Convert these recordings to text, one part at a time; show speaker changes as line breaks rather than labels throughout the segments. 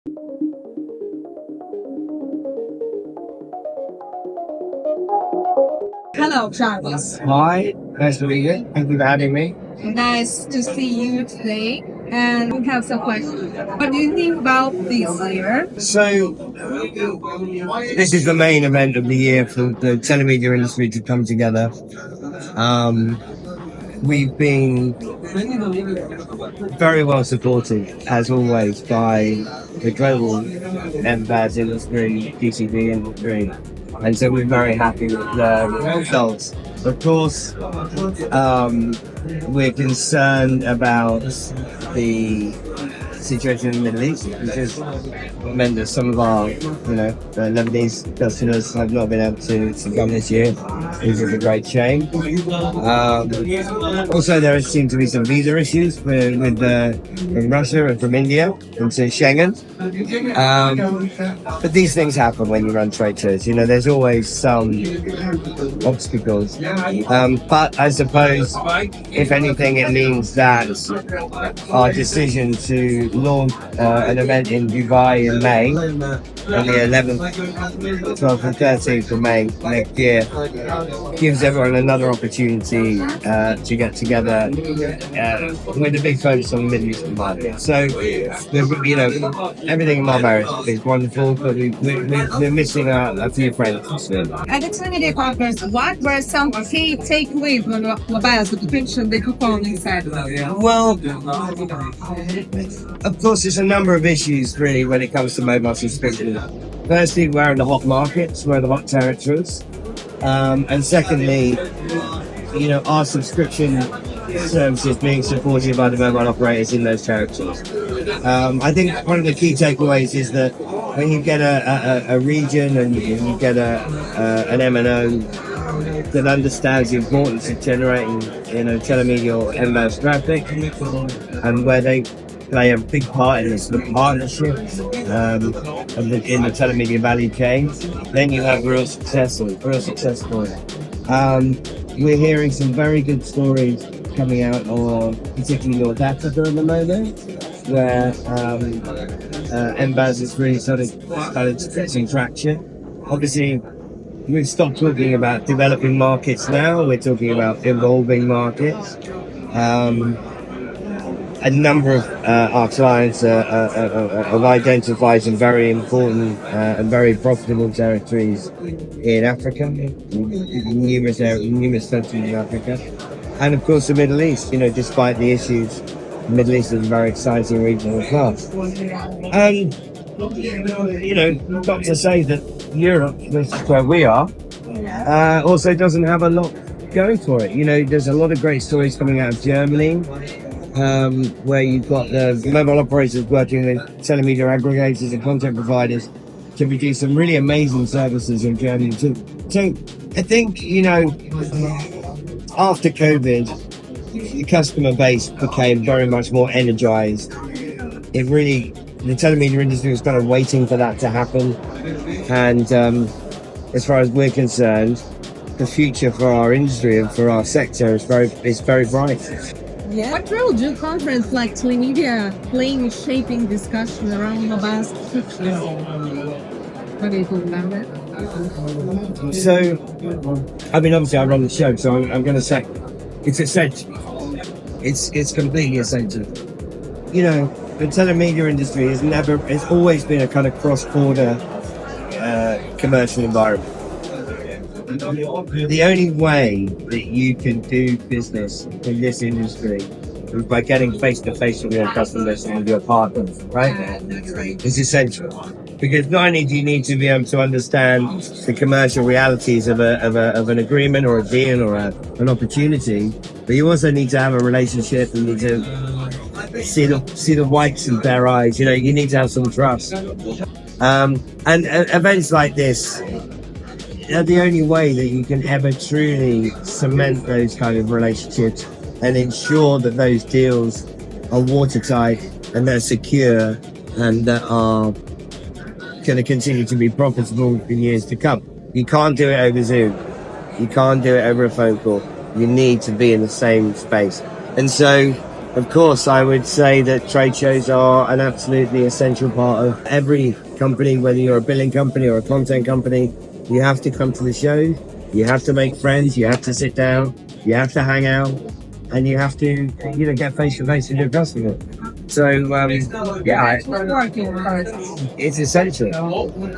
Hello, Jarvis.
Hi, nice to meet you. Thank you for having me.
Nice to see you today. And we have some questions. What do you think about this year?
So, this is the main event of the year for the telemedia industry to come together. Um, we've been very well supported, as always, by the global mVas industry, DCB industry, and so we're very happy with the results. Of course, we're concerned about the situation in the Middle East, which has meant that some of our, Lebanese customers have not been able to come this year, which is a great shame. Also, there seem to be some visa issues from Russia and from India into Schengen. But these things happen when you run trade shows. There's always some obstacles. But I suppose, if anything, it means that our decision to launch an event in Dubai in May, on the 11th, 12th and 13th of May next year, gives everyone another opportunity to get together with a big focus on the Middle Eastern market. So, everything in mVas is wonderful, but we're missing a few friends.
At the Telemedia conference, what were some key takeaways from mVas, the description that you found inside?
Well, of course, there's a number of issues really when it comes to mobile subscription. Firstly, we're in the hot markets, we're in the hot territories. And secondly, our subscription services being supported by the mobile operators in those territories. I think one of the key takeaways is that when you get a region and you get an MNO that understands the importance of generating, telemedia or mVas traffic, and where they play a big part in this partnership in the telemedia value chain, then you have real success story. We're hearing some very good stories coming out of particularly North Africa at the moment, where mVas has really started getting traction. Obviously, we've stopped talking about developing markets now. We're talking about evolving markets. A number of our clients have identified some very important and very profitable territories in Africa, numerous countries in Africa, and of course the Middle East. Despite the issues, the Middle East is a very exciting region as well. And not to say that Europe, which is where we are, also doesn't have a lot going for it. There's a lot of great stories coming out of Germany, where you've got the mobile operators working with telemedia aggregators and content providers to produce some really amazing services in Germany too. So I think, after COVID, the customer base became very much more energized. The telemedia industry was kind of waiting for that to happen. And as far as we're concerned, the future for our industry and for our sector is very bright.
Yeah. What role do conferences like Telemedia play in shaping discussion around mVas subscription? What do you think about that?
So, obviously I run the show, so I'm going to say it's essential. It's completely essential. The telemedia industry it's always been a kind of cross-border commercial environment. The only way that you can do business in this industry is by getting face-to-face with your customers and with your partners, right? It's essential. Because not only do you need to be able to understand the commercial realities of an agreement or a deal or an opportunity, but you also need to have a relationship. You need to see the whites of their eyes. You need to have some trust. And events like this are the only way that you can ever truly cement those kind of relationships and ensure that those deals are watertight and they're secure and that are going to continue to be profitable in years to come. You can't do it over Zoom. You can't do it over a phone call. You need to be in the same space. And so Of course, I would say that trade shows are an absolutely essential part of every company, whether you're a billing company or a content company. You have to come to the show, you have to make friends, you have to sit down, you have to hang out, and you have to, get face to face with your customer. So, yeah,
Working hard.
it's essential.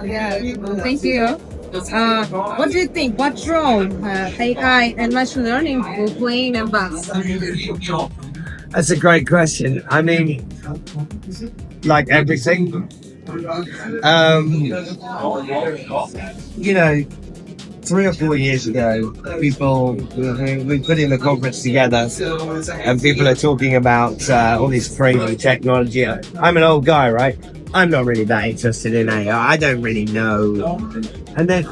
Yeah. Thank you. What do you think? What role AI and machine learning will play in mVas?
That's a great question. I mean, like everything, you know, 3 or 4 years ago, we put in a conference together, and people are talking about all this crazy technology. I'm an old guy, right? I'm not really that interested in AI. I don't really know. And then,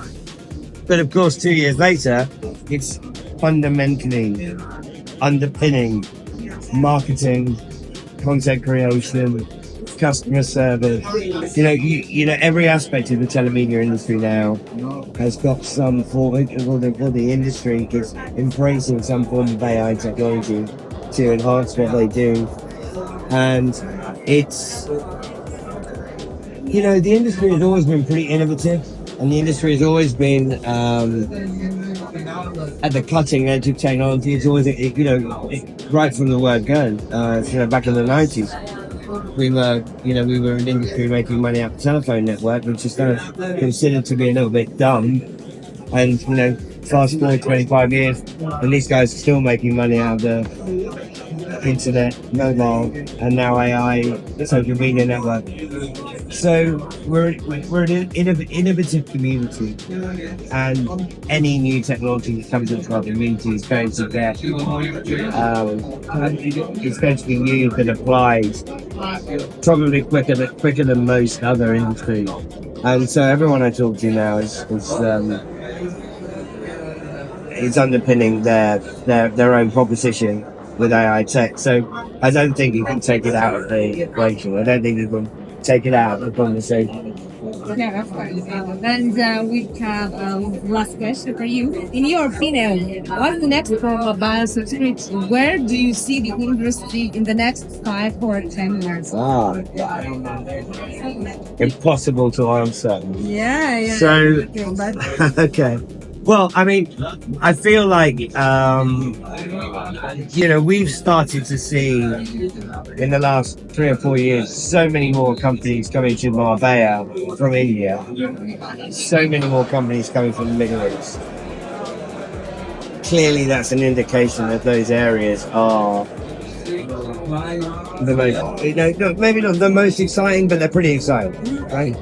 but of course, 2 years later, it's fundamentally underpinning marketing, content creation, customer service. Every aspect of the telemedia industry now has got some form, or the industry is embracing some form of AI technology to enhance what they do. And it's, the industry has always been pretty innovative, and the industry has always been at the cutting edge of technology. It's always, right from the word go. Back in the 90s, we were an industry making money out of the telephone network, which is kind of considered to be a little bit dumb. And, fast forward 25 years, and these guys are still making money out of the internet, mobile, and now AI, social media network. So we're an innovative community, and any new technology that comes into our community is going to get, it's going to be used and applied probably quicker than most other industries. And so everyone I talk to now is underpinning their own proposition with AI tech. So I don't think you can take it out of the equation. I don't think you can take it out of the conversation.
Yeah, of course. And we have last question for you. In your opinion, what's the next for mobile subscription? Where do you see the industry in the next 5 or 10 years?
Impossible to answer.
Yeah.
So,
but
okay. Well, I mean, I feel like, we've started to see in the last 3 or 4 years so many more companies coming to Marbella from India, so many more companies coming from the Middle East. Clearly, that's an indication that those areas are the most, maybe not the most exciting, but they're pretty exciting, right?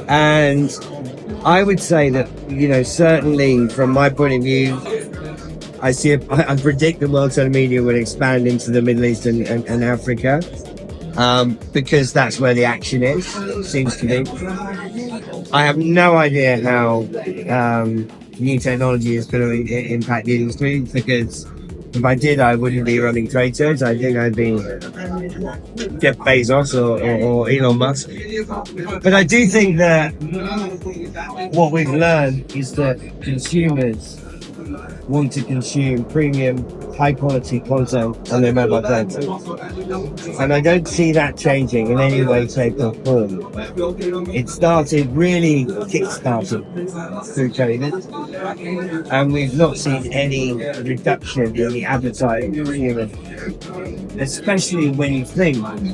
And I would say that, certainly from my point of view, I predict the World Telemedia will expand into the Middle East and Africa, because that's where the action is, seems to be. I have no idea how new technology is going to impact the industry, because if I did, I wouldn't be running trade shows. I think I'd be Jeff Bezos or Elon Musk. But I do think that what we've learned is that consumers want to consume premium, high-quality content on their mobile phones. And I don't see that changing in any way, shape or form. It really kick-started through COVID, and we've not seen any reduction in the appetite of humans. Especially when you think, we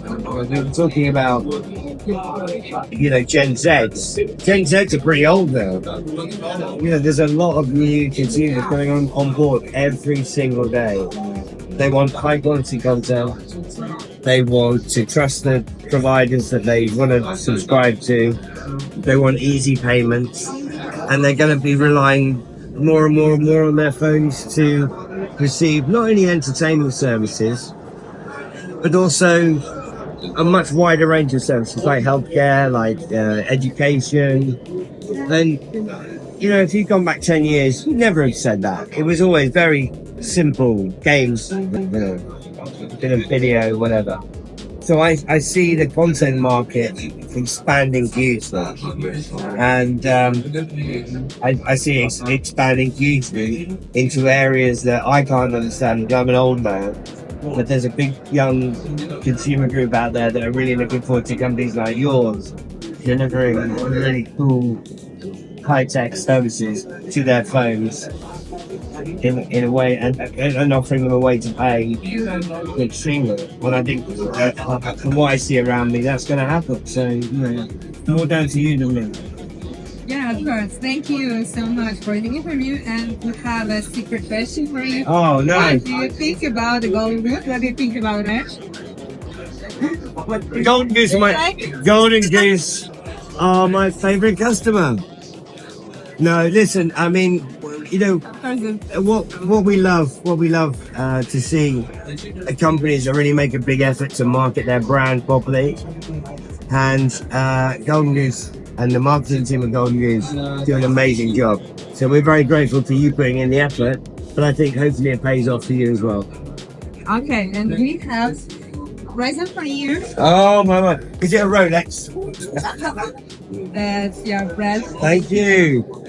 were talking about, Gen Zs. Gen Zs are pretty old now. There's a lot of new consumers going on board every single day. They want high quality content. They want to trust the providers that they want to subscribe to. They want easy payments, and they're going to be relying more and more and more on their phones to receive not only entertainment services, but also a much wider range of services like healthcare, like education. And if you've gone back 10 years, you never have said that. It was always very simple games, bit of video, whatever. So I see the content market expanding hugely, and I see it expanding hugely into areas that I can't understand. I'm an old man, but there's a big young consumer group out there that are really looking forward to companies like yours delivering really cool high-tech services to their phones in a way and offering them a way to pay extremely. Well, I think from what I see around me, that's going to happen. So, more down to you than me.
Yeah, of course. Thank you so much for the interview. And we have a secret question for you.
Oh, no.
What do you think about the Golden Goose? What do you think about it?
Golden Goose are my favorite customer. No, listen, I mean, what we love to see companies that really make a big effort to market their brand properly, and Golden Goose and the marketing team of Golden Goose do an amazing job. So we're very grateful for you putting in the effort, but I think hopefully it pays off for you as well.
Okay, and we have present for you.
Oh my! Is it a Rolex?
That's your present.
Thank you.